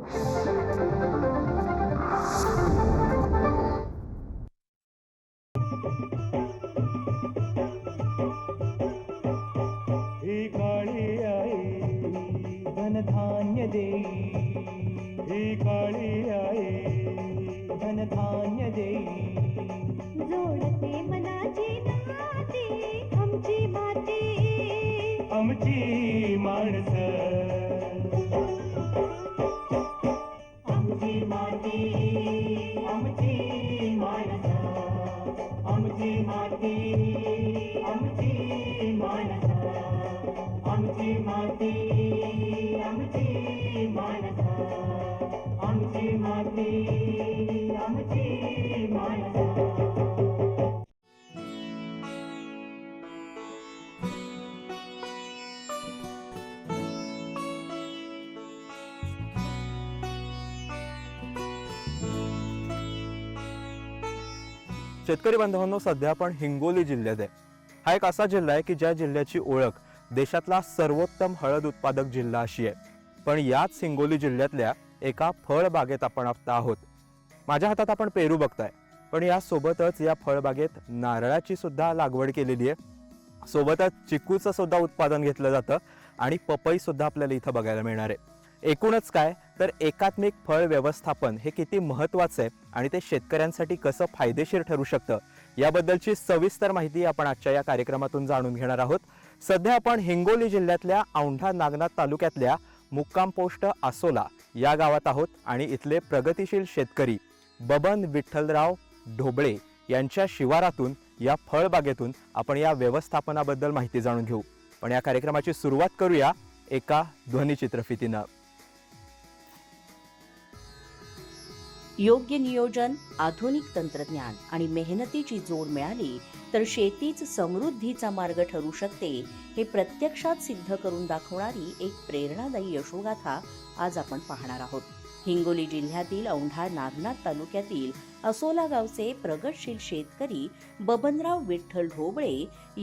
ही काळी आई धनधान्य देई, ही काळी आई धनधान्य देई. जोडते मनाची नाती आमची माती, आमची माणसं, आमची माती, आमची माणसं, आमची माती, आमची माणसं, आमची माती, आमची माणसं, आमची माती, आमची माणसं. शेतकरी बांधवांनो, सध्या आपण हिंगोली जिल्ह्यात आहे. हा एक असा जिल्हा आहे की ज्या जिल्ह्याची ओळख देशातला सर्वोत्तम हळद उत्पादक जिल्हा अशी आहे. पण याच हिंगोली जिल्ह्यातल्या एका फळबागेत आपण आता आहोत. माझ्या हातात आपण पेरू बघताय, पण यासोबतच या फळबागेत नारळाची सुद्धा लागवड केलेली आहे. सोबतच चिकूचं सुद्धा उत्पादन घेतलं जातं आणि पपई सुद्धा आपल्याला इथं बघायला मिळणार आहे. एकूणच काय तर एकात्मिक फळ व्यवस्थापन हे किती महत्त्वाचं आहे आणि ते शेतकऱ्यांसाठी कसं फायदेशीर ठरू शकतं याबद्दलची सविस्तर माहिती आपण आजच्या या कार्यक्रमातून जाणून घेणार आहोत. सध्या आपण हिंगोली जिल्ह्यातल्या औंढा नागनाथ तालुक्यातल्या मुक्काम पोस्ट आसोला या गावात आहोत आणि इथले प्रगतिशील शेतकरी बबन विठ्ठलराव ढोबळे यांच्या शिवारातून या फळबागेतून आपण या व्यवस्थापनाबद्दल माहिती जाणून घेऊ. पण या कार्यक्रमाची सुरुवात करूया एका ध्वनिचित्रफितीनं. योग्य नियोजन, आधुनिक तंत्रज्ञान आणि मेहनतीची जोड मिळाली तर शेतीच समृद्धीचा मार्ग ठरू शकते, हे प्रत्यक्षात सिद्ध करून दाखवणारी एक प्रेरणादायी यशोगाथा आज आपण पाहणार आहोत. हिंगोली जिल्ह्यातील औंढा नागनाथ तालुक्यातील असोला गावचे प्रगतशील शेतकरी बबनराव विठ्ठल ढोबळे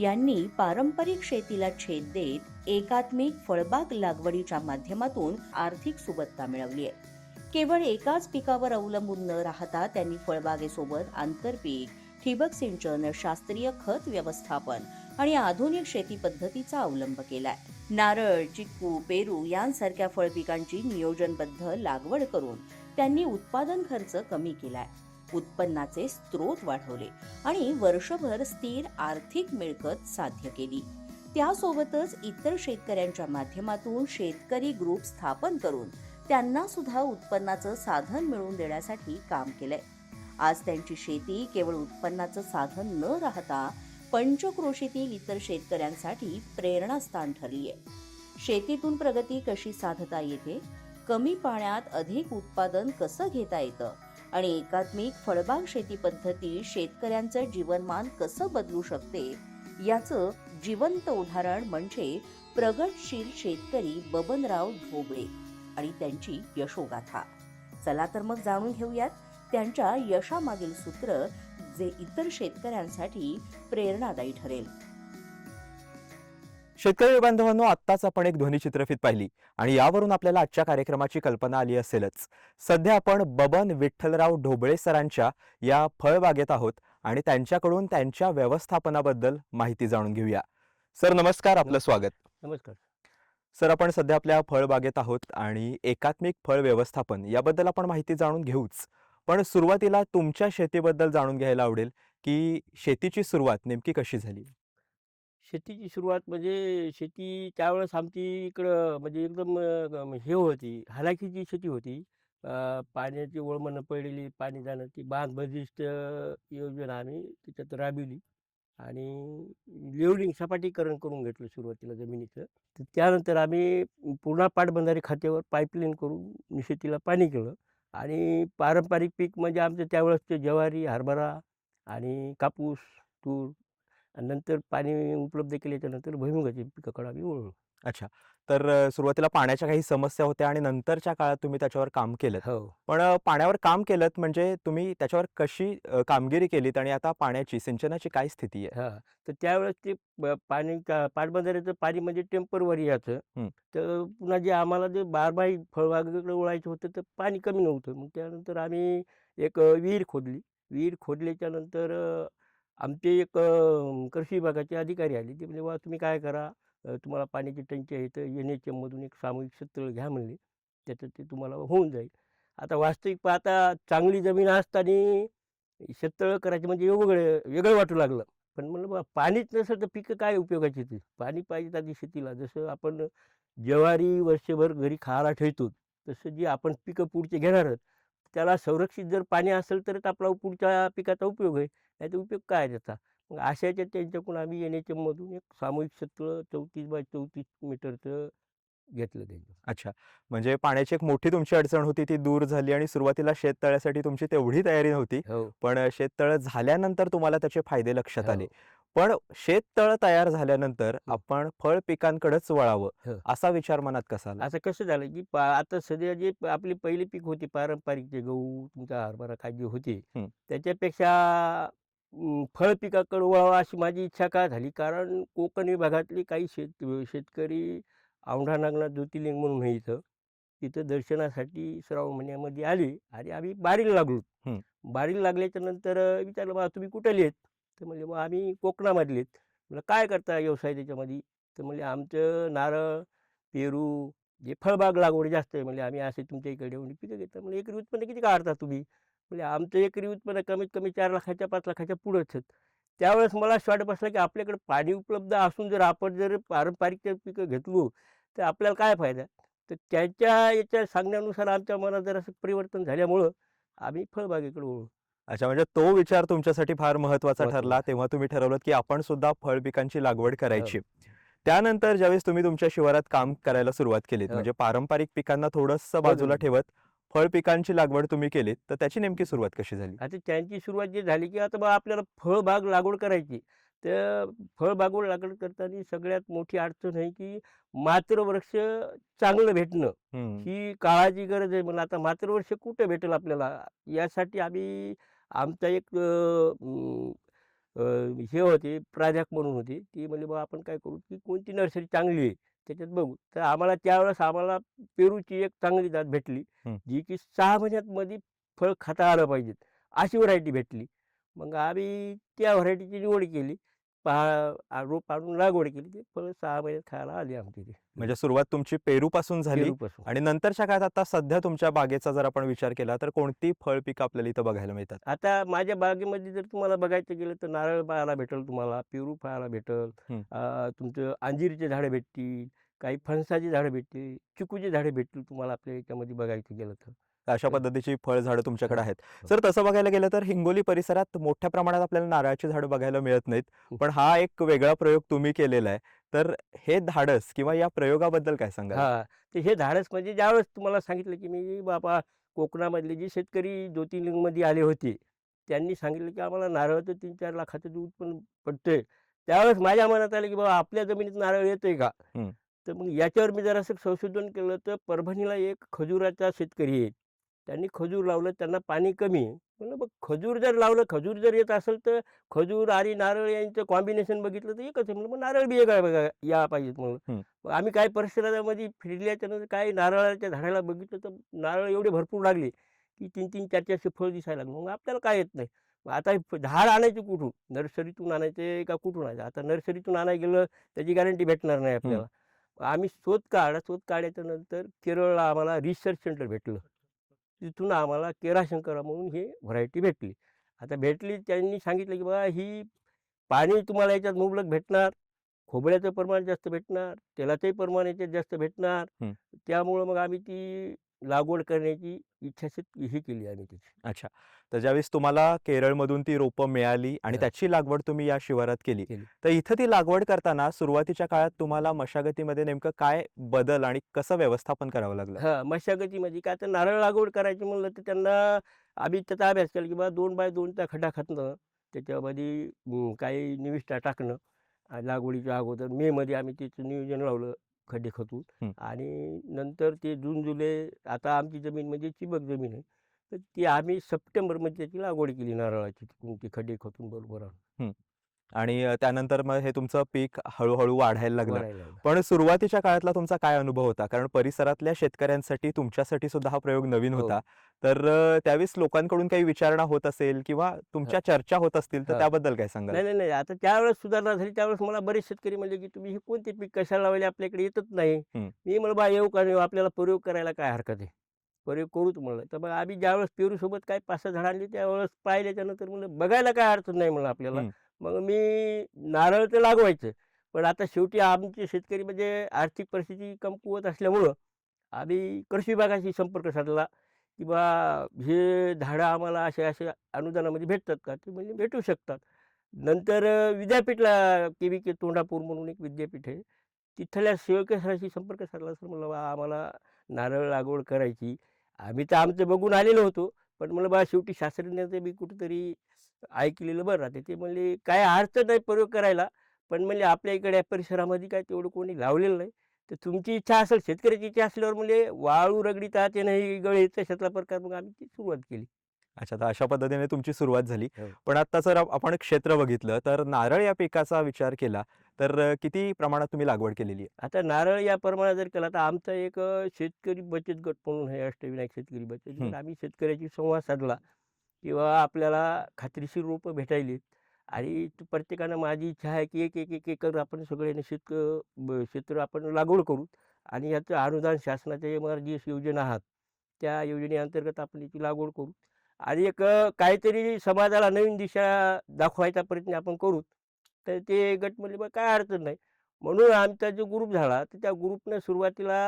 यांनी पारंपरिक शेतीला छेद देत एकात्मिक फळबाग लागवडीच्या माध्यमातून आर्थिक सुबत्ता मिळवली आहे. केवळ एकाच पिकावर अवलंबून न राहता त्यांनी फळबागेसोबत आंतरपीक, ठिबक सिंचन, शास्त्रीय खत व्यवस्थापन आणि आधुनिक शेती पद्धतीचा अवलंब केलाय. नारळ, चिक्कू, पेरू यांसारख्या फळपिकांची नियोजनबद्ध लागवड करून त्यांनी उत्पादन खर्च कमी केलाय, उत्पन्नाचे स्रोत वाढवले आणि वर्षभर स्थिर आर्थिक मिळकत साध्य केली. त्यासोबतच इतर शेतकऱ्यांच्या माध्यमातून शेतकरी ग्रुप स्थापन करून त्यांना सुद्धा उत्पन्नाचं साधन मिळवून देण्यासाठी काम केलंय. आज त्यांची शेती केवळ उत्पन्नाचं साधन न राहता पंचक्रोशीतील इतर शेतकऱ्यांसाठी प्रेरणास्थान ठरली आहे. शेतीतून प्रगती कशी साधता येते, कमी पाण्यात अधिक उत्पादन कसं घेता येतं आणि एकात्मिक फळबाग शेती पद्धती शेतकऱ्यांचं जीवनमान कसं बदलू शकते, याचं जिवंत उदाहरण म्हणजे प्रगतशील शेतकरी बबनराव ढोबळे आणि त्यांची यशोगाथा. चला तर मग जाणून घेऊयात त्यांच्या यशामागील सूत्र, जे इतर शेतकऱ्यांसाठी प्रेरणादायी ठरेल. शेतकरी बांधवांनो, आत्ताच आपण एक ध्वनिचित्रफित पाहिली आणि यावरून आपल्याला आजच्या कार्यक्रमाची कल्पना आली असेलच. सध्या आपण बबन विठ्ठलराव ढोबळे सरांच्या या फळबागेत आहोत आणि त्यांच्याकडून त्यांच्या व्यवस्थापनाबद्दल माहिती जाणून घेऊया. सर नमस्कार, आपलं स्वागत. नमस्कार सर, आपण सध्या आपल्या फळबागेत आहोत आणि एकात्मिक फळ व्यवस्थापन याबद्दल आपण माहिती जाणून घेऊच. पण सुरुवातीला तुमच्या शेतीबद्दल जाणून घ्यायला आवडेल की शेतीची सुरुवात नेमकी कशी झाली? शेतीची सुरुवात म्हणजे शेती त्यावेळेस आमची इकडं म्हणजे एकदम हे होती, हालाकीची शेती होती. पाण्याची वळमनं पडलेली, पाणी जाणं, ती बांध बंदिस्त योजना आम्ही त्याच्यात राबविली आणि लेवलिंग सपाटीकरण करून घेतलं सुरुवातीला जमिनीचं. तर त्यानंतर आम्ही पुन्हा पाटबंधारे खात्यावर पाईपलाईन करून शेतीला पाणी केलं आणि पारंपरिक पीक म्हणजे आमचं त्यावेळेस ते ज्वारी, हरभरा आणि कापूस, तूर आणि नंतर पाणी उपलब्ध केल्याच्यानंतर भुईमुगाची पिकाकडे आम्ही वळलो. अच्छा. तर सुरुवातीला पाण्याच्या काही समस्या होत्या आणि नंतरच्या काळात तुम्ही त्याच्यावर काम केलंत. हो. पण पाण्यावर काम केलंत म्हणजे तुम्ही त्याच्यावर कशी कामगिरी केलीत आणि आता पाण्याची, सिंचनाची काय स्थिती आहे? हां. तर त्यावेळेस ते पाणी पाटबंधाऱ्याचं पाणी म्हणजे टेम्पररी याचं. हं. तर पुन्हा जे आम्हाला जे बारमाही फळबागेकडे वळायचं होतं तर पाणी कमी नव्हतं. मग त्यानंतर आम्ही एक विहीर खोदली. विहीर खोदल्याच्यानंतर आमचे एक कृषी विभागाचे अधिकारी आले. ते म्हणले, "बाबा तुम्ही काय करा, तुम्हाला पाण्याची टंचाई आहे तर NHMमधून एक सामूहिक शेततळ घ्या" म्हणले. "त्याच्यात ते तुम्हाला होऊन जाईल." आता वास्तविक पाहता चांगली जमीन असताना शेततळं करायचं म्हणजे वेगळं वेगळं वाटू लागलं. पण म्हणलं बा पाणीच नसेल तर पिकं काय उपयोगाची ती? पाणी पाहिजे आधी शेतीला. जसं आपण ज्वारी वर्षभर घरी खायला ठेवतो, तसं जी आपण पिकं पुढचे घेणार आहोत, त्याला संरक्षित जर पाणी असेल तरच आपला पुढच्या पिकाचा उपयोग आहे. नाहीतर उपयोग काय त्याचा? मग अशा ह्याच्यात त्यांच्याकडून आम्ही NHMमधून एक सामूहिक शेततळं 34 बाय 34 मीटरचं घेतलं त्यांनी. अच्छा. म्हणजे पाण्याची एक मोठी तुमची अडचण होती ती दूर झाली आणि सुरुवातीला शेततळ्यासाठी तुमची तेवढी तयारी नव्हती. हो, पण शेततळं झाल्यानंतर तुम्हाला त्याचे फायदे लक्षात आले. हो. पण शेततळं तयार झाल्यानंतर हं. आपण फळ पिकांकडेच वळावं, हं. असा विचार मनात कसा आला? आता कसं झालं, की आता सध्या जे आपली पहिली पीक होती पारंपरिक जे गहू, तुमचा हरभरा काय जे होते, हं. त्याच्यापेक्षा फळ पिकाकडे वळावं अशी माझी इच्छा का झाली? कारण कोकण विभागातली काही शेतकरी औंढा नागनाथ ज्योतिर्लिंग म्हणून आहे इथं. तिथं दर्शनासाठी श्रावण महिन्यामध्ये आले आणि आम्ही बारीला लागलो. हं. बारीला लागल्याच्या नंतर विचारलं, "बा तुम्ही कुठले आहेत?" तर म्हणले, "बा आम्ही कोकणामधले आहेत." म्हणलं, "काय करता व्यवसाय त्याच्यामध्ये?" तर म्हणले, "आमचं नारळ, पेरू जे फळबाग लागवड जास्त आहे." म्हणले, "आम्ही असे तुमच्या इकडे एवढी पिकं घेतो." म्हणले, "एकरी उत्पन्न किती काढता तुम्ही?" म्हणजे आमचं एकरी उत्पन्न कमीत कमी 4 लाखाच्या 5 लाखाच्या पुढंच आहेत. त्यावेळेस मला शॉक बसला, की आपल्याकडे पाणी उपलब्ध असून जर आपण जर पारंपरिक ते पिकं घेतलो, तर आपल्याला काय फायदा? तर त्याच्या याच्या सांगण्यानुसार आमच्या मनात जरासं परिवर्तन झाल्यामुळं आम्ही फळबागेकडे वळलो. अच्छा, म्हणजे तो विचार तुमच्यासाठी फार महत्त्वाचा ठरला. महत्त्वाचं. तेव्हा तुम्ही ठरवलंत, की आपण सुद्धा फळ पिकांची लागवड हो, करायची. त्यानंतर ज्यावेळेस तुम्ही तुमच्या शिवारात काम करायला सुरुवात केलीत, हो. म्हणजे पारंपरिक पिकांना थोडंसं बाजूला बरोबर. ठेवत फळ पिकांची लागवड तुम्ही केलीत, तर त्याची नेमकी सुरुवात कशी झाली? आता त्यांची सुरुवात जी झाली, की आता बा आपल्याला फळबाग लागवड करायची. तर फळबाग लागवड करताना सगळ्यात मोठी अडचण आहे, की मात्र वृक्ष चांगलं भेटणं, हं. ही काळाची गरज आहे. म्हणलं आता मात्र वृक्ष कुठे भेटेल आपल्याला? यासाठी आम्ही आमचा एक अ, हे होते प्राध्यापक म्हणून होते. ती म्हणले, "बा आपण काय करू, की कोणती नर्सरी चांगली आहे, त्याच्यात बघू." तर आम्हाला त्यावेळेस पेरूची एक चांगली जात भेटली, हं. जी की 6 महिन्यामध्ये फळ खाता आलं पाहिजेत, अशी व्हरायटी भेटली. मग आम्ही त्या व्हरायटीची निवड केली. रोप आणून लागवड केली. ते फळं 6 महिन्यात खायला आली आमच्या इथे. म्हणजे सुरुवात तुमची पेरूपासून झाली पेरूपासून. आणि नंतरच्या काळात आता सध्या तुमच्या बागेचा जर आपण विचार केला, तर कोणती फळ पिकं आपल्याला इथं बघायला मिळतात? आता माझ्या बागेमध्ये जर तुम्हाला बघायचं गेलं तर नारळ पाहायला भेटेल तुम्हाला, पेरू पाहायला भेटेल, हं. तुमचं अंजीरची झाडं भेटतील, काही फणसाची झाडं भेटतील, चिकूची झाडे भेटतील तुम्हाला आपल्या याच्यामध्ये बघायचं गेलं तर. तर अशा तर पद्धतीची फळझाडं तुमच्याकडे हो, आहेत. हो. जर तसं बघायला गेलं तर हिंगोली परिसरात मोठ्या प्रमाणात आपल्याला नारळाची झाडं बघायला मिळत नाहीत. पण हा एक वेगळा प्रयोग तुम्ही केलेला आहे. तर हे धाडस किंवा या प्रयोगाबद्दल काय सांगाल? हां, तर हे धाडस म्हणजे ज्यावेळेस तुम्हाला सांगितलं, की मी बाबा कोकणामधले जे शेतकरी ज्योतिर्लिंगमध्ये आले होते, त्यांनी सांगितलं, की आम्हाला नारळाचं 3-4 लाखाचं जे उत्पन्न पडतंय. त्यावेळेस माझ्या मनात आलं, की बाबा आपल्या जमिनीत नारळ येतंय का? हं. तर मग याच्यावर मी जरासं संशोधन केलं, तर परभणीला एक खजुराचा शेतकरी आहे. त्यांनी खजूर लावलं, त्यांना पाणी कमी आहे. म्हणलं मग खजूर जर लावलं, खजूर जर येत असेल, तर खजूर आणि नारळ यांचं कॉम्बिनेशन बघितलं तर एकच आहे. म्हणलं मग नारळ बी वेगळा बघा या पाहिजेत म्हणलं. हं. मग आम्ही काही परिसरामध्ये फिरल्याच्यानंतर काही नारळाच्या झाडाला बघितलं, तर नारळ एवढे भरपूर लागले, की 3-3, 4-4 फळ दिसायला लागलं. मग आपल्याला काय येत नाही. मग आता हे झाड आणायचे कुठून? नर्सरीतून आणायचे का कुठून आणायचे? आता नर्सरीतून आणायला गेलं, त्याची गॅरंटी भेटणार नाही हं. आपल्याला. आम्ही शोध काढल्याच्या नंतर केरळला आम्हाला रिसर्च सेंटर भेटलं. तिथून आम्हाला केराशंकरा म्हणून ही व्हरायटी भेटली. आता भेटली त्यांनी सांगितलं, की "बाबा ही पाणी तुम्हाला याच्यात मुबलक भेटणार, खोबऱ्याचं प्रमाण जास्त भेटणार, तेलाचंही प्रमाण याच्यात जास्त भेटणार." हं. त्यामुळं मग आम्ही ती लागवड करण्याची ही केली आम्ही त्याची. अच्छा. तर ज्यावेळेस तुम्हाला केरळमधून ती रोपं मिळाली आणि हां, त्याची लागवड तुम्ही या शिवारात केली. केली. तर इथं ती लागवड करताना सुरुवातीच्या काळात तुम्हाला मशागतीमध्ये नेमकं काय बदल आणि कसं व्यवस्थापन करावं लागलं? हां, मशागतीमध्ये काय तर नारळ लागवड करायची म्हणलं तर त्यांना आम्ही त्याचा अभ्यास केला, की बाबा 2 बाय 2चा खड्डा खणणं, त्याच्यामध्ये काही निविष्ठा टाकणं. लागवडीच्या अगोदर मेमध्ये आम्ही त्याचं नियोजन लावलं. खड्डे खतून. हं. आणि नंतर ते जून जुलै, आता आमची जमीन म्हणजे ठिबक जमीन आहे. तर ती आम्ही सप्टेंबरमध्ये त्याची लागवड केली नारळाची, तिकडून ते खड्डे खतून बरोबर आणून. हं. आणि त्यानंतर मग हे तुमचं पीक हळू-हळू वाढायला लागलं. वाढायला लागलं. पण सुरुवातीच्या काळातला तुमचा काय अनुभव होता? कारण परिसरातल्या शेतकऱ्यांसाठी तुमच्यासाठी सुद्धा हा प्रयोग नवीन हो. होता. तर त्यावेळेस लोकांकडून काही विचारणा होत असेल किंवा हां, तुमच्या चर्चा होत असतील, तर हां. त्याबद्दल काय सांगाल? नाही, नाही, नाही. आता त्यावेळेस सुधारणा झाली. त्यावेळेस मला बरेच शेतकरी म्हणले, की "तुम्ही हे कोणते पीक कशाला लावले? आपल्याकडे येतच नाही." हं. मी म्हणलं, "बा येऊ का नाही येऊ? आपल्याला प्रयोग करायला काय हरकत आहे? प्रयोग करूच" म्हणलं. तर मग आम्ही ज्यावेळेस पेरूसोबत काय 5-6 झाडं आणली, त्यावेळेस पाहिल्याच्यानंतर म्हणलं, "बघायला काय अडचण नाही" म्हणलं आपल्याला. हं. मग मी नारळ तर लागवायचं. पण आता शेवटी आमचे शेतकरी म्हणजे आर्थिक परिस्थिती कमकुवत असल्यामुळं आम्ही कृषी विभागाशी संपर्क साधला, की बा हे झाडं आम्हाला असे-असे अनुदानामध्ये भेटतात का? ते म्हणजे भेटू शकतात. नंतर विद्यापीठला के तोंडापूर म्हणून एक विद्यापीठ आहे. तिथल्या सेवकेसराशी संपर्क साधला. सर म्हणलं, "बा आम्हाला नारळ लागवड करायची." आम्ही तर आमचं बघून आलेलो होतो. पण म्हणलं, "बा शेवटी शास्त्रज्ञाचं बी कुठेतरी ऐकलेलं बरं राहते." ते म्हणले, "काय अडचण नाही प्रयोग करायला. पण म्हणले आपल्या इकडे या परिसरामध्ये काय तेवढं कोणी लावलेलं नाही. तर तुमची इच्छा असेल, शेतकऱ्याची इच्छा असल्यावर म्हणले वाळू रगडिता ते नाही गळे तशातला प्रकार." मग आम्ही ती सुरुवात केली. अच्छा, तर अशा पद्धतीने तुमची सुरुवात झाली. हो. पण आता जर आपण क्षेत्र बघितलं, तर नारळ या पिकाचा विचार केला, तर किती प्रमाणात तुम्ही लागवड केलेली आहे? आता नारळ या प्रमाणात जर केला, तर आमचा एक शेतकरी बचत गट म्हणून आहे, अष्टविनायक शेतकरी बचत हं. गट. आम्ही शेतकऱ्याशी संवाद साधला, किंवा आपल्याला खात्रीशीर रोपं भेटायलीत. आणि प्रत्येकानं माझी इच्छा आहे, की एक एकर आपण सगळ्यांनी क्षेत्र आपण लागवड करू. आणि याचं अनुदान शासनाच्या MRGS योजना आहात, त्या योजनेअंतर्गत आपण याची लागवड करू. आणि एक काहीतरी समाजाला नवीन दिशा दाखवायचा प्रयत्न आपण करू. तर ते गट म्हणले, "बा काय अडचण नाही." म्हणून आमचा जो ग्रुप झाला, तर त्या ग्रुपनं सुरुवातीला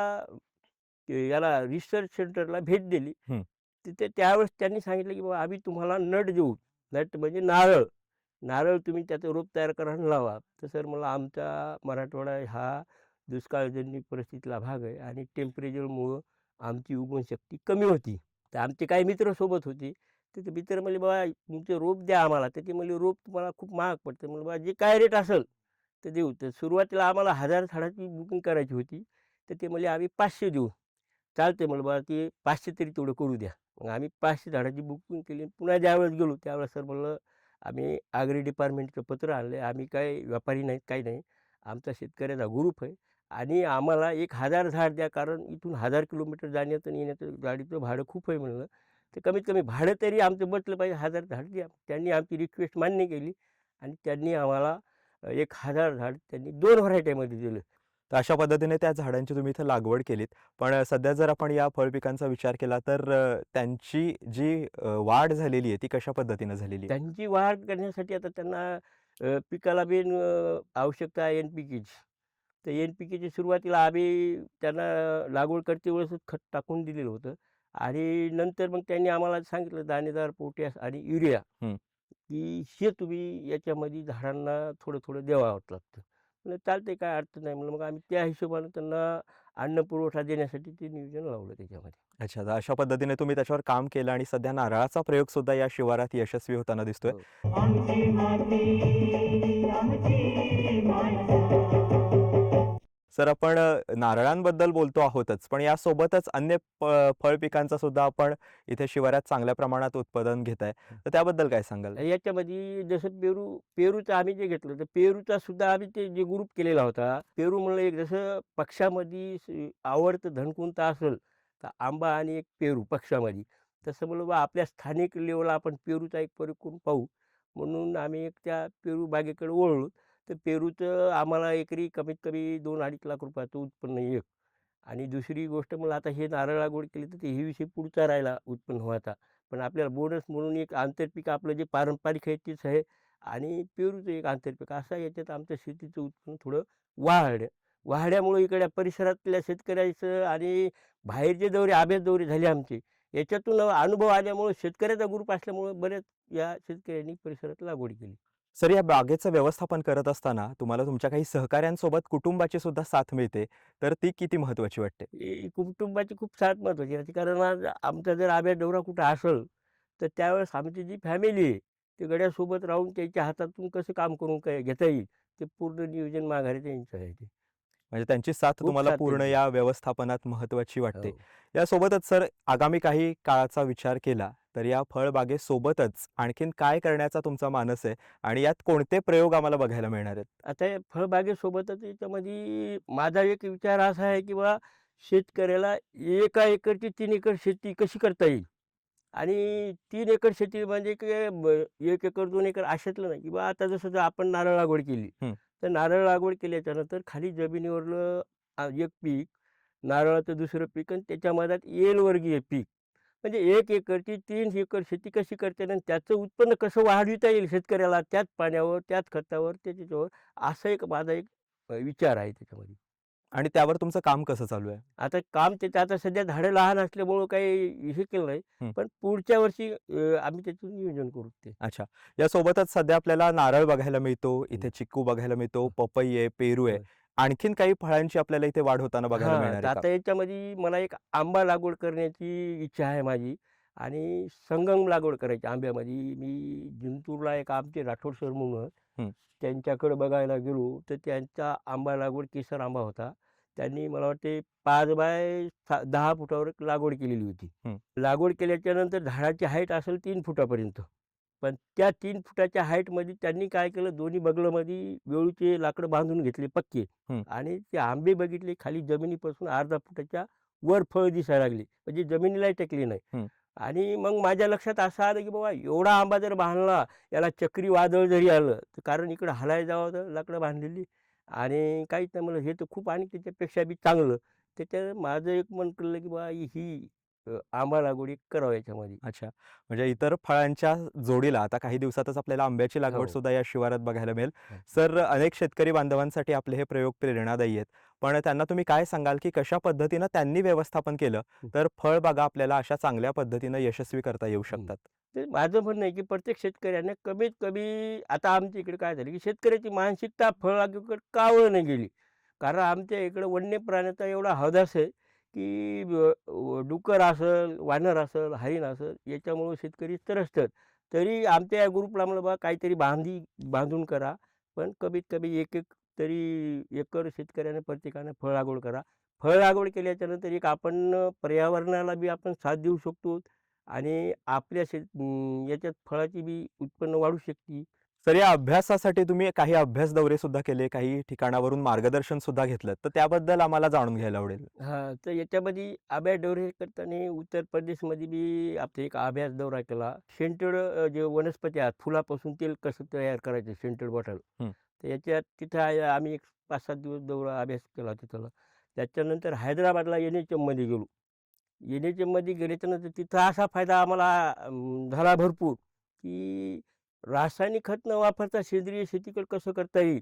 याला रिसर्च सेंटरला भेट दिली. हं. तिथे त्यावेळेस त्यांनी सांगितलं, की "बाबा आम्ही तुम्हाला नट देऊ." नट म्हणजे नारळ. नारळ तुम्ही त्याचं रोप तयार करा आणि लावा. तर सर म्हणलं, "आमचा मराठवाडा हा दुष्काळजन्य परिस्थितीतला भाग आहे आणि टेम्परेचरमुळं आमची उगवणशक्ती कमी होती." तर आमचे काही मित्र सोबत होते. तर ते मित्र म्हणले, "बाबा तुमचे रोप द्या आम्हाला." तर ते म्हणले, "रोप तुम्हाला खूप महाग पडतं." म्हणलं, "बाबा जे काय रेट असेल तर देऊ." तर सुरुवातीला आम्हाला 1000 झाडाची बुकिंग करायची होती. तर ते म्हणले, "आम्ही 500 देऊ." चालते म्हणलं, "बा ते 500 तरी तेवढं करू द्या." मग आम्ही 500 झाडाची बुकिंग केली. पुन्हा ज्यावेळेस गेलो त्यावेळेस सर म्हणलं, "आम्ही ॲग्री डिपार्टमेंटचं पत्र आणलं आहे. आम्ही काही व्यापारी नाहीत, काही नाही. आमचा शेतकऱ्याचा ग्रुप आहे आणि आम्हाला 1000 झाड द्या, कारण इथून 1000 किलोमीटर जाण्याचं आणि येण्याचं गाडीचं भाडं खूप आहे." म्हणलं. "तर कमीत कमी भाडं तरी आमचं बचलं पाहिजे, 1000 झाड द्या." त्यांनी आमची रिक्वेस्ट मान्य केली आणि त्यांनी आम्हाला 1000 झाड त्यांनी 2 व्हरायटीमध्ये दिलं. तर अशा पद्धतीने त्या झाडांची तुम्ही इथे लागवड केलीत. पण सध्या जर आपण या फळ पिकांचा विचार केला, तर त्यांची जी वाढ झालेली आहे, ती कशा पद्धतीनं झालेली आहे? त्यांची वाढ करण्यासाठी आता त्यांना पिकाला मेन आवश्यकता आहे NPKची. तर NPKची सुरुवातीला आम्ही त्यांना लागवड करते वेळेसच खत टाकून दिलेलं होतं. आणि नंतर मग त्यांनी आम्हाला सांगितलं दाणेदार पोटॅश आणि युरिया, हं. की हे तुम्ही याच्यामध्ये झाडांना थोडं-थोडं द्यावं लागतं. म्हणलं चालतंय, काय अडचण नाही म्हणलं. मग आम्ही त्या हिशोबानं त्यांना अन्न पुरवठा देण्यासाठी ते नियोजन लावलं त्याच्यामध्ये. अच्छा, तर अशा पद्धतीने तुम्ही त्याच्यावर काम केलं आणि सध्या नारळाचा प्रयोग सुद्धा या शिवारात यशस्वी होताना दिसतोय. हो. आमची माती आमची माणसं सर, आपण नारळांबद्दल बोलतो आहोतच, पण यासोबतच अन्य फळ पिकांचा सुद्धा आपण इथे शिवारात चांगल्या प्रमाणात उत्पादन घेताय. तर त्याबद्दल काय सांगाल? याच्यामध्ये जसं पेरूचं आम्ही जे घेतलं, तर पेरूचा सुद्धा आम्ही ते जे ग्रुप केलेला होता. पेरू म्हणलं एक जसं पक्षामध्ये आवडतं धन कोणतं असेल, तर आंबा आणि एक पेरू पक्षामध्ये. तसं म्हणलं बा आपल्या स्थानिक लेवलला आपण पेरूचा एक प्रयोग करून पाहू. म्हणून आम्ही एक त्या पेरू बागेकडे वळलो. तर पेरूचं आम्हाला एकरी कमीत कमी 2-2.5 लाख रुपयाचं उत्पन्न एक. आणि दुसरी गोष्ट म्हणलं, आता हे नारळ लागवड केली, तर ते हे विषय पुढचा राहिला उत्पन्न व्हायचा. पण आपल्याला बोनस म्हणून एक आंतरपीक आपलं जे पारंपरिक आहे तेच आहे. आणि पेरूचं एक आंतरपीक असं याच्यात आमच्या शेतीचं उत्पन्न थोडं वाढलं. वाढल्यामुळं इकडल्या परिसरातल्या शेतकऱ्याचं आणि बाहेरचे दौरे, अभ्यास दौरे झाले आमचे. याच्यातून अनुभव आल्यामुळं शेतकऱ्याचा ग्रुप असल्यामुळं बऱ्याच या शेतकऱ्यांनी परिसरात लागवड केली. सर, या बागेचं व्यवस्थापन करत असताना तुम्हाला तुमच्या काही सहकाऱ्यांसोबत कुटुंबाची सुद्धा साथ मिळते, तर ती किती महत्त्वाची वाटते? कुटुंबाची खूप साथ महत्त्वाची असते. कारण आज आमचा जर अभ्यास दौरा कुठं असेल, तर त्यावेळेस आमची जी फॅमिली आहे, ती गड्यासोबत राहून त्यांच्या हातातून कसं काम करून काय घेता येईल, ते पूर्ण नियोजन माघारी त्यांचं आहे ते. म्हणजे त्यांची साथ खूप तुम्हाला साथ पूर्ण त्यांची. या व्यवस्थापनात महत्त्वाची वाटते. हो. यासोबतच सर आगामी काही काळाचा विचार केला तर या फळबागेसोबतच आणखीन काय करण्याचा तुमचा मानस आहे आणि यात कोणते प्रयोग आम्हाला बघायला मिळणार आहेत? आता या फळबागेसोबतच याच्यामध्ये माझा एक विचार असा आहे, की बा शेतकऱ्याला 1 एकरची 3 एकर शेती कशी करता येईल? आणि 3 एकर शेती म्हणजे की 1 एकर 2 एकर अशातलं नाही, की बा आता जसं जर आपण नारळ लागवड केली, हं. तर नारळ लागवड केल्याच्यानंतर खाली जमिनीवरलं एक पीक, नारळाचं दुसरं पीक आणि त्याच्या मधात एलवर्गीय पीक. म्हणजे 1 एकरची 3 एकर शेती कशी करता येईल आणि त्याचं उत्पन्न कसं वाढविता येईल शेतकऱ्याला त्याच पाण्यावर, त्याच खतावर, त्याच्यावर असा एक माझा एक विचार आहे त्याच्यामध्ये. आणि त्यावर तुमचं काम कसं चालू आहे? आता काम त्याचं आता सध्या झाडं लहान असल्यामुळं काही हे केलं नाही. हं. पण पुढच्या वर्षी आम्ही त्याचं नियोजन करू ते. अच्छा. यासोबतच सध्या आपल्याला नारळ बघायला मिळतो, हं. इथे चिक्कू बघायला मिळतो, हं. पपई आहे, पेरू आहे. होय. आणखीन काही फळांची आपल्याला इथे वाढ होताना बघायला हां, मिळणार तर आहे का? आता याच्यामध्ये मला एक आंबा लागवड करण्याची इच्छा आहे माझी आणि संगम लागवड करायची आंब्यामध्ये. मी जिंतूरला एक आमचे राठोड सर म्हणून हं. त्यांच्याकडे बघायला गेलो, तर त्यांचा आंबा लागवड केसर आंबा होता. त्यांनी मला वाटते 5 बाय 10 फुटावर एक लागवड केलेली होती. हं. लागवड केल्याच्यानंतर झाडाची हाईट असेल 3 फुटापर्यंत. पण त्या 3 फुटाच्या हाईटमध्ये त्यांनी काय केलं, दोन्ही बगलामध्ये वेळूचे लाकडं बांधून घेतले पक्के. हं. आणि ते आंबे बघितले खाली जमिनीपासून अर्धा फुटाच्या वर फळ दिसायला लागली. म्हणजे जमिनीलाही टेकली नाही. हं. आणि मग माझ्या लक्षात असं आलं, की बाबा एवढा आंबा जर बांधला, याला चक्रीवादळ जरी आलं, तर कारण इकडं हलायला जावं तर लाकडं बांधलेली आणि काहीच नाही म्हणलं हे तर खूप आणि त्याच्यापेक्षा बी चांगलं. त्याच्यात माझं एक मन केलं, की बाबा ही आंबा लागवड एक करावं याच्यामध्ये. अच्छा. म्हणजे इतर फळांच्या जोडीला आता काही दिवसातच आपल्याला आंब्याची लागवड हो. सुद्धा या शिवारात बघायला मिळेल. हो. सर अनेक शेतकरी बांधवांसाठी आपले हे प्रयोग प्रेरणादायी आहेत. पण त्यांना तुम्ही काय सांगाल, की कशा पद्धतीनं त्यांनी व्यवस्थापन केलं, हं. तर फळबागा आपल्याला अशा चांगल्या पद्धतीनं यशस्वी करता येऊ हं. शकतात? तर माझं म्हणणं आहे, की प्रत्येक शेतकऱ्याने कमीत कमी आता आमच्या इकडे काय झालं, की शेतकऱ्याची मानसिकता फळबागेकडे का वळून गेली. कारण आमच्या इकडं वन्य प्राण्याचा एवढा हदास आहे, की डुक्कर असेल, वानर असेल, हरीण असेल याच्यामुळं शेतकरी त्रस्त. तरी आमच्या या ग्रुपला म्हणलं बा काहीतरी बांधून करा. पण कमीत कमी 1-1 तरी एकर शेतकऱ्याने प्रत्येकाने फळ लागवड करा. फळ लागवड केल्याच्यानंतर एक आपण पर्यावरणाला बी आपण साथ देऊ शकतो. आणि आपल्या याच्यात फळाची बी उत्पन्न वाढू शकते. तर या अभ्यासासाठी तुम्ही काही अभ्यास दौरे सुद्धा केले, काही ठिकाणावरून मार्गदर्शन सुद्धा घेतलं. तर त्याबद्दल आम्हाला जाणून घ्यायला आवडेल. हां, तर याच्यामध्ये अभ्यास दौरे करताना उत्तर प्रदेशमध्ये बी आपला एक अभ्यास दौरा केला. सेंटेड जे वनस्पती आहेत, फुलापासून तेल कसं तयार करायचं सेंटेड बॉटल. हं. तर याच्यात तिथं आम्ही एक 5-7 दिवस दौरा अभ्यास केला तिथला. त्याच्यानंतर हैदराबादला NHMमध्ये गेलो. NHMमध्ये गेल्याच्यानंतर तिथं असा फायदा आम्हाला झाला भरपूर, की रासायनिक खत न वापरता सेंद्रिय शेतीकडे कसं करता येईल,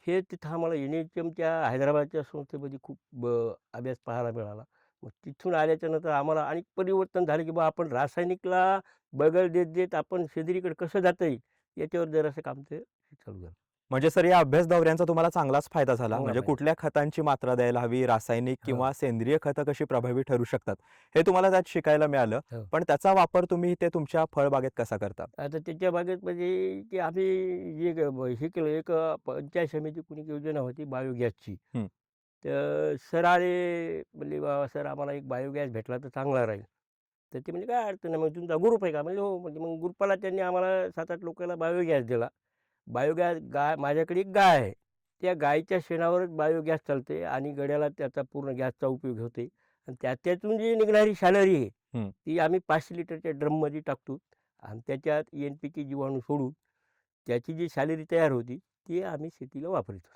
हे तिथं आम्हाला NHMच्या हैदराबादच्या संस्थेमध्ये खूप अभ्यास पाहायला मिळाला. मग तिथून आल्याच्यानंतर आम्हाला आणि परिवर्तन झालं, की बा आपण रासायनिकला बगल देत आपण सेंद्रियकडे कसं जाता येईल, याच्यावर जरासं काम ते चालू झालं. म्हणजे सर या अभ्यास दौऱ्यांचा तुम्हाला चांगलाच फायदा झाला. चांगला म्हणजे फायदा. कुठल्या खतांची मात्रा द्यायला हवी, रासायनिक हो. किंवा सेंद्रिय खतं कशी प्रभावी ठरू शकतात, हे तुम्हाला त्यात शिकायला मिळालं. हो. पण त्याचा वापर तुम्ही ते तुमच्या फळबागेत कसा करता? आता त्याच्या बागेत म्हणजे की आम्ही हे केलं एक पंचायत समिती कुणी योजना होती बायोगॅसची. हं. तर सर आले म्हणले, "बाबा सर आम्हाला एक बायोगॅस भेटला तर चांगला राहील." तर ते म्हणजे "काय अडचण नाही, मग तुमचा ग्रुप आहे का?" म्हणले, "हो." म्हणजे मग ग्रुपला त्यांनी आम्हाला 7-8 लोकांना बायोगॅस दिला. बायोगॅस माझ्याकडे एक गाय आहे. त्या गायीच्या शेणावरच बायोगॅस चालते आणि गड्याला त्याचा पूर्ण गॅसचा उपयोग होते आणि त्यातून जी निघणारी सॅलरी आहे, हं. ती आम्ही 500 लिटरच्या ड्रममध्ये टाकतो आणि त्याच्यात NPK जीवाणू सोडून त्याची जी सॅलरी तयार होती, ती आम्ही शेतीला वापरतो.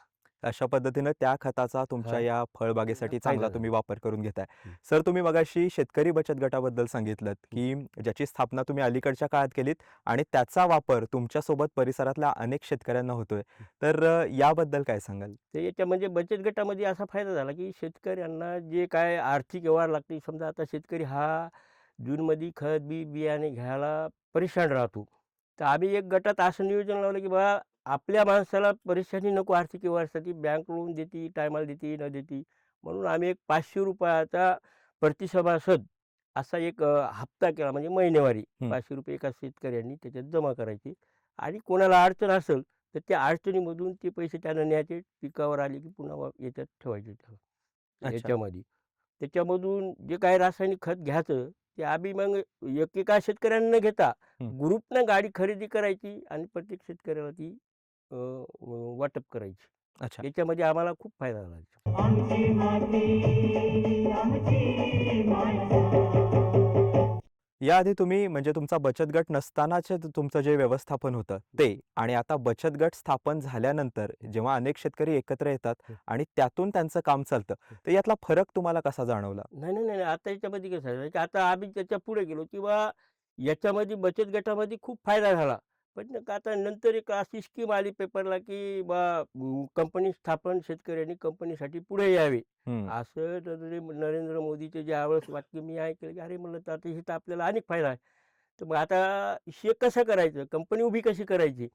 अशा पद्धतीनं त्या खताचा तुमच्या हां. या फळबागेसाठी चांगला फायदा तुम्ही झाला. वापर करून घेताय. हं. सर तुम्ही मगाशी शेतकरी बचत गटाबद्दल सांगितलंत, की ज्याची स्थापना तुम्ही अलीकडच्या काळात केलीत आणि त्याचा वापर तुमच्यासोबत परिसरातल्या अनेक शेतकऱ्यांना होतोय. तर याबद्दल काय सांगाल? तर याच्या म्हणजे बचत गटामध्ये असा फायदा झाला, की शेतकऱ्यांना जे काय आर्थिक व्यवहार लागते, समजा आता शेतकरी हा जूनमध्ये खत बियाणे घ्यायला परेशान राहतो. तर आम्ही एक गटात असं नियोजन लावलं, की बा आपल्या माणसाला परेशानी नको आर्थिक व्यवहारासाठी बँक लोन देते, टायमाला देते, न देते. म्हणून आम्ही एक ₹500 प्रति सभासद असा एक हप्ता केला म्हणजे महिनेवारी हं. ₹500 एका शेतकऱ्यांनी त्याच्यात जमा करायचे आणि कोणाला अडचण असेल तर त्या अडचणीमधून ते पैसे त्यानं न्यायचे, पिकावर आले की पुन्हा याच्यात ठेवायचे त्याला अच्छा. याच्यामध्ये. त्याच्यामधून जे काही रासायनिक खत घ्यायचं ते आम्ही मग एकेका शेतकऱ्यांना न घेता हं. ग्रुपनं गाडी खरेदी करायची आणि प्रत्येक शेतकऱ्याला ती वाटप करायची. अच्छा. याच्यामध्ये आम्हाला खूप फायदा झाला. आमची माती आमची माणसं. याआधी तुम्ही म्हणजे तुमचा बचत गट नसतानाचे तुमचं जे व्यवस्थापन होतं ते आणि आता बचत गट स्थापन झाल्यानंतर जेव्हा अनेक शेतकरी एकत्र येतात हं. आणि त्यातून त्यांचं काम चालतं, तर यातला फरक तुम्हाला कसा जाणवला? नाही. आता याच्यामध्ये कसं आहे की आता आम्ही त्याच्या पुढे गेलो किंवा याच्यामध्ये बचत गटामध्ये खूप फायदा झाला. पण आता नंतर एक अशी स्कीम आली पेपरला की कंपनी स्थापन शेतकऱ्यांनी कंपनीसाठी पुढे यावे. हं. असं नरेंद्र मोदीचे ज्यावेळेस वाक्य मी ऐकलं की अरे म्हणलं तर आता हे तर आपल्याला अनेक फायदा आहे. तर मग आता हे कसं करायचं? कंपनी उभी कशी करायची?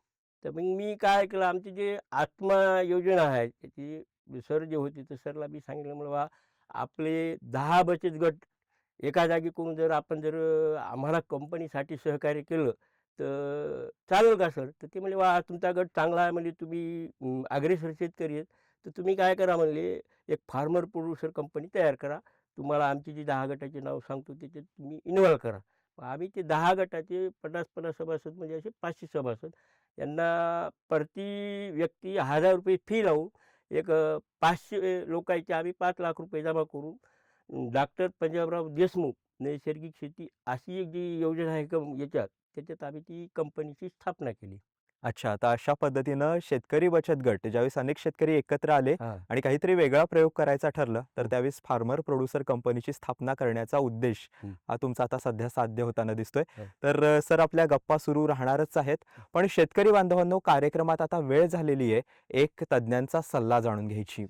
तर मग मी काय केलं आमची जे आत्मा योजना आहे त्याची सर जे होते तर सरला मी सांगितलं म्हणलं बा आपले 10 बचत गट एका जागी करून जर आपण आम्हाला कंपनीसाठी सहकार्य केलं तर चालेल का सर? तर ते म्हणले, "वाह! तुमचा गट चांगला आहे म्हणजे तुम्ही अग्रेसर शेतकरी आहेत. तर तुम्ही काय करा म्हणले, एक फार्मर प्रोड्युसर कंपनी तयार करा. तुम्हाला आमची जी 10 गटाची नाव सांगतो त्याच्यात तुम्ही इन्व्हॉल्व करा." मग आम्ही ते 10 गटाचे 50-50 सभासद म्हणजे असे 500 सभासद यांना प्रति व्यक्ती ₹1000 फी लावून एक 500 लोकांचे आम्ही ₹5,00,000 जमा करून डॉक्टर पंजाबराव देशमुख नैसर्गिक शेती अशी एक जी योजना आहे याच्यात त्याच्यात आम्ही ती कंपनीची स्थापना केली. अच्छा, तर अशा पद्धतीनं शेतकरी बचत गट ज्यावेळेस अनेक शेतकरी एकत्र आले हां. आणि काहीतरी वेगळा प्रयोग करायचा ठरलं, तर हं. त्यावेळेस फार्मर प्रोड्युसर कंपनीची स्थापना करण्याचा उद्देश हं. हा तुमचा आता सध्या साध्य होताना दिसतोय. हो. तर सर आपल्या गप्पा सुरू राहणारच आहेत. पण शेतकरी बांधवांनो, कार्यक्रमात आता वेळ झालेली आहे एक तज्ञांचा सल्ला जाणून घ्यायची.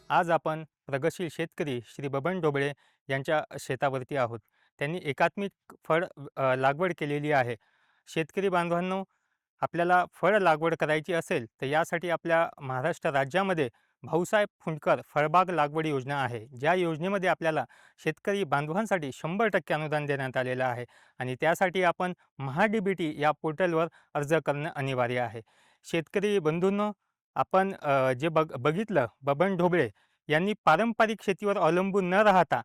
आज आपण प्रगतशील शेतकरी श्री बबन ढोबळे यांच्या शेतावरती आहोत. त्यांनी एकात्मिक फळ लागवड केलेली आहे. शेतकरी बांधवांनो, आपल्याला फळ लागवड करायची असेल तर यासाठी आपल्या महाराष्ट्र राज्यामध्ये भाऊसाहेब फुंडकर फळबाग लागवड योजना आहे. ज्या योजनेमध्ये आपल्याला शेतकरी बांधवांसाठी 100% अनुदान देण्यात आलेलं आहे आणि त्यासाठी आपण महा-डी-बी-टी या पोर्टलवर अर्ज करणं अनिवार्य आहे. शेतकरी बंधूंनो, आपण जे बघितलं बबन ढोबळे यांनी पारंपरिक शेतीवर अवलंबून न राहता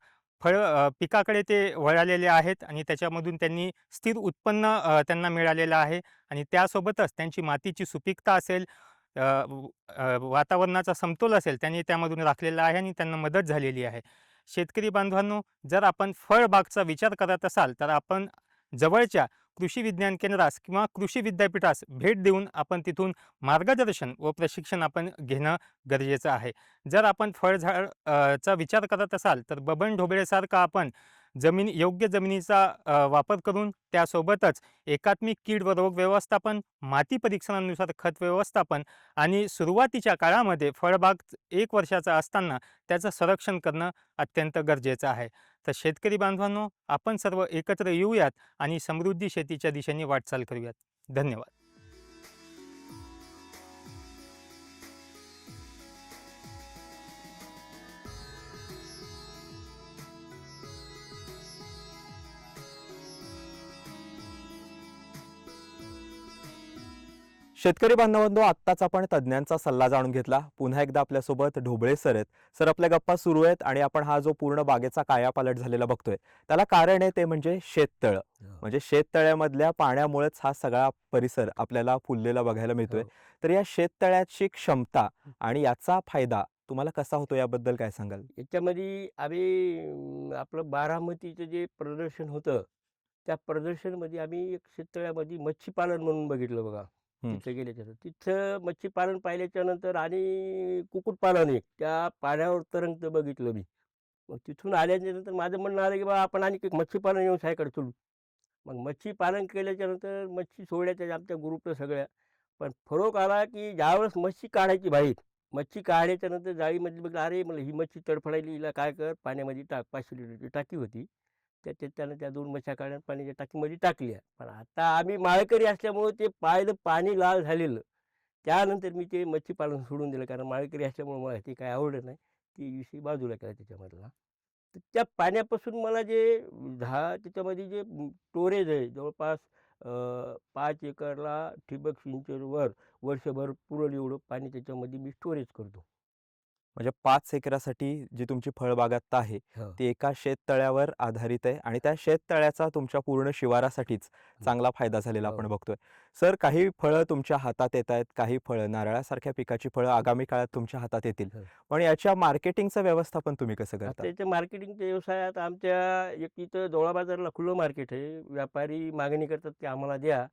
पिकाकडे ते वळालेले आहेत आणि त्याच्यामधून त्यांनी स्थिर उत्पन्न त्यांना मिळालेलं आहे आणि त्यासोबतच त्यांची मातीची सुपीकता असेल, वातावरणाचा समतोल असेल, त्यांनी त्यामधून राखलेला आहे आणि त्यांना मदत झालेली आहे. शेतकरी बांधवांनो, जर आपण फळबागचा विचार करत असाल तर आपण जवळच्या कृषी विज्ञान केंद्रास किंवा कृषी विद्यापीठास भेट देऊन आपण तिथून मार्गदर्शन व प्रशिक्षण आपण घेणं गरजेचं आहे. जर आपण चा विचार करत असाल तर बबन ढोबळेसारखा आपण योग्य जमिनीचा वापर करून त्यासोबतच एकात्मिक कीड व रोग व्यवस्थापन, माती परीक्षणानुसार खत व्यवस्थापन आणि सुरुवातीच्या काळामध्ये फळबाग 1 वर्षाचा असताना त्याचं संरक्षण करणं अत्यंत गरजेचं आहे. तर शेतकरी बांधवांनो, आपण सर्व एकत्र येऊयात आणि समृद्धी शेतीच्या दिशेने वाटचाल करूयात. धन्यवाद. शेतकरी बांधवांनो, आत्ताच आपण तज्ज्ञांचा सल्ला जाणून घेतला. पुन्हा एकदा आपल्यासोबत ढोबळे सर आहेत. सर, आपल्या गप्पा सुरू आहेत आणि आपण हा जो पूर्ण बागेचा कायापालट झालेला बघतोय त्याला कारण आहे ते म्हणजे शेततळं. म्हणजे शेततळ्यामधल्या पाण्यामुळेच हा सगळा परिसर आपल्याला फुललेला बघायला मिळतोय. हो. तर या शेततळ्याची क्षमता आणि याचा फायदा तुम्हाला कसा होतो याबद्दल काय सांगाल? याच्यामध्ये आम्ही आपलं बारामतीचं जे प्रदर्शन होतं, त्या प्रदर्शनमध्ये आम्ही एक शेततळ्यामध्ये मच्छीपालन म्हणून बघितलं बघा. हं. तिथं गेल्याच्यानंतर. तिथं मच्छीपालन पाहिल्याच्यानंतर आणि कुक्कुटपालन एक त्या पाण्यावर तरंगतं बघितलं मी. मग तिथून आल्याच्यानंतर माझं म्हणणं आलं, की बा आपण आणि एक मच्छीपालन व्यवसायाकडे चलू. मग मच्छीपालन केल्याच्यानंतर मच्छी सोडायच्या आमच्या ग्रुपनं सगळ्या. पण फरक आला, की ज्यावेळेस मच्छी काढायची बाहेर, मच्छी काढल्याच्यानंतर जाळीमध्ये बघितलं, अरे म्हणलं ही मच्छी तडफडायली, हिला काय कर पाण्यामध्ये टाक. 500 लिटरची टाकी होती. त्याच्यात त्यानं त्या 2 मच्छ्या काढल्या पाण्याच्या टाकीमध्ये टाकल्या. पण आता आम्ही माळकरी असल्यामुळं ते पाहिलं पाणी लाल झालेलं. त्यानंतर मी ते मच्छीपालन सोडून दिलं. कारण माळकरी असल्यामुळं मला ते काही आवडलं नाही. ती विषय बाजूला केला त्याच्यामधला. तर त्या पाण्यापासून मला जे त्याच्यामध्ये जे स्टोरेज आहे जवळपास 5 एकरला ठिबक सिंचनवर वर्षभर पुरेल एवढं पाणी त्याच्यामध्ये मी स्टोरेज करतो. म्हणजे 5 एकरासाठी जी तुमची फळबागात आहे हो. ती एका शेततळ्यावर आधारित आहे आणि त्या शेततळ्याचा तुमच्या पूर्ण शिवारासाठीच चांगला फायदा झालेला आपण हो. बघतोय. सर, काही फळं तुमच्या हातात येत आहेत, काही फळं नारळासारख्या पिकाची फळं आगामी काळात तुमच्या हातात येतील. हो. पण याच्या मार्केटिंगचं व्यवस्थापन तुम्ही कसं करता? आता याच्या मार्केटिंगच्या व्यवसायात आमच्या एक इथं देवळा बाजारला खुलं मार्केट आहे. व्यापारी मागणी करतात की आम्हाला द्या.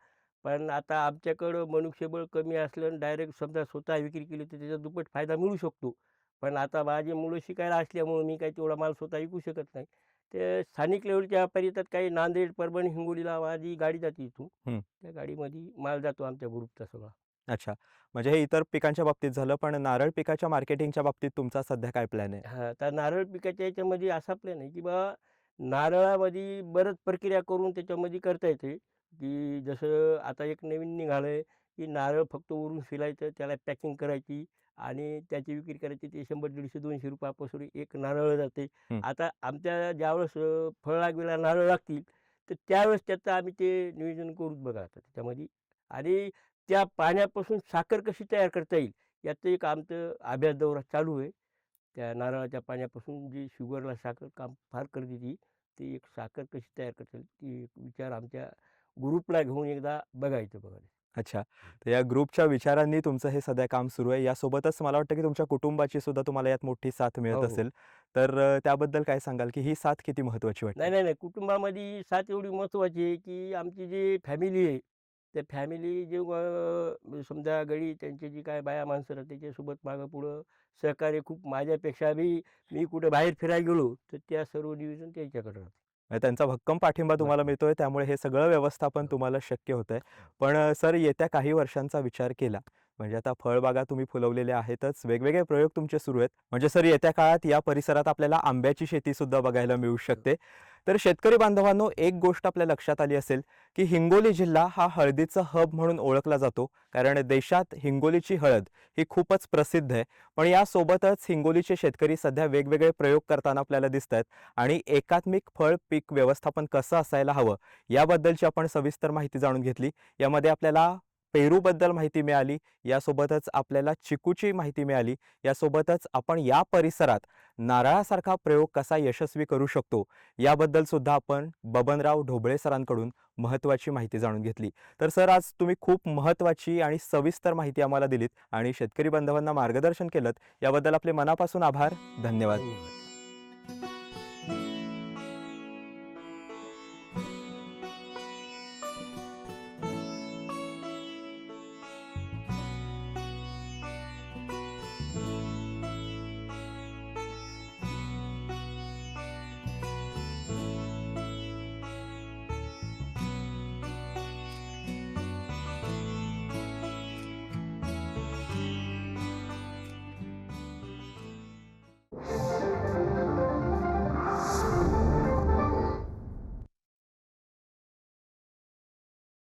पण आता आमच्याकडं मनुष्यबळ कमी असलं डायरेक्ट समजा स्वतः विक्री केली तर त्याचा दुप्पट फायदा मिळू शकतो. पण आता माझी मुलं शिकायला असल्यामुळं मी काही तेवढा माल स्वतः विकू शकत नाही. ते स्थानिक लेव्हलचे व्यापारी येतात. काही नांदेड, परभणी, हिंगोलीला माझी गाडी जाते इथून. हं. त्या गाडीमध्ये माल जातो आमच्या ग्रुपचा सगळा. अच्छा. म्हणजे हे इतर पिकांच्या बाबतीत झालं, पण नारळ पिकाच्या मार्केटिंगच्या बाबतीत तुमचा सध्या काय प्लॅन आहे? हां, तर नारळ पिकाच्या याच्यामध्ये असा प्लॅन आहे, की बा नारळामध्ये बरंच प्रक्रिया करून त्याच्यामध्ये करता येते, की जसं आता एक नवीन निघालं आहे, की नारळ फक्त वरून सोलायचं, त्याला पॅकिंग करायची आणि त्याची विक्री करायची. ते 100, 150, 200 रुपयापासून एक नारळ जाते. हं. आता आमच्या ज्यावेळेस फळ लागलेला नारळ लागतील, तर त्यावेळेस त्याचं आम्ही ते नियोजन करूच बघा आता त्याच्यामध्ये. आणि त्या पाण्यापासून साखर कशी तयार करता येईल, याचं एक आमचं अभ्यास दौरा चालू आहे. त्या नारळाच्या पाण्यापासून जी शुगरला साखर काम फार करते ती एक साखर कशी तयार करता येईल, ती एक विचार आमच्या ग्रुपला घेऊन एकदा बघायचं बघा. अच्छा. तर या ग्रुपच्या विचारांनी तुमचं हे सध्या काम सुरू आहे. यासोबतच मला वाटतं, की तुमच्या कुटुंबाची सुद्धा तुम्हाला यात मोठी साथ हो, मिळत हो. असेल. तर त्याबद्दल काय सांगाल, की ही साथ किती महत्त्वाची नाही, वाटते? नाही, नाही. कुटुंबामध्ये साथ एवढी महत्त्वाची आहे, की आमची जी फॅमिली आहे, त्या फॅमिली जे समजा गडी त्यांची जी काय बाया माणसं राहतात त्याच्यासोबत मागं-पुढं सहकार्य खूप माझ्यापेक्षा बी मी कुठे बाहेर फिरायला गेलो, तर त्या सर्व नियोजन त्यांच्याकडे राहतं. म्हणजे त्यांचा भक्कम पाठिंबा तुम्हाला भक्कम. मिळतोय, त्यामुळे हे सगळं व्यवस्थापन हो. तुम्हाला शक्य होतंय. पण सर, येत्या काही वर्षांचा विचार केला, म्हणजे आता फळबागा तुम्ही फुलवलेल्या आहेतच, वेगवेगळे प्रयोग तुमचे सुरू आहेत. म्हणजे सर, येत्या काळात या परिसरात आपल्याला आंब्याची शेतीसुद्धा बघायला मिळू शकते. तर शेतकरी बांधवांनो, एक गोष्ट आपल्या लक्षात आली असेल, की हिंगोली जिल्हा हा हळदीचं हब म्हणून ओळखला जातो, कारण देशात हिंगोलीची हळद ही खूपच प्रसिद्ध आहे. पण यासोबतच हिंगोलीचे शेतकरी सध्या वेगवेगळे प्रयोग करताना आपल्याला दिसत आहेत आणि एकात्मिक फळ पीक व्यवस्थापन कसं असायला हवं याबद्दलची आपण सविस्तर माहिती जाणून घेतली. यामध्ये आपल्याला पेरूबद्दल माहिती मिळाली, यासोबतच आपल्याला चिकूची माहिती मिळाली, यासोबतच आपण या परिसरात नारळासारखा प्रयोग कसा यशस्वी करू शकतो याबद्दल सुद्धा आपण बबनराव ढोबळे सरांकडून महत्त्वाची माहिती जाणून घेतली. तर सर, आज तुम्ही खूप महत्त्वाची आणि सविस्तर माहिती आम्हाला दिलीत आणि शेतकरी बांधवांना मार्गदर्शन केलं, याबद्दल आपले मनापासून आभार. धन्यवाद. धन्यवाद.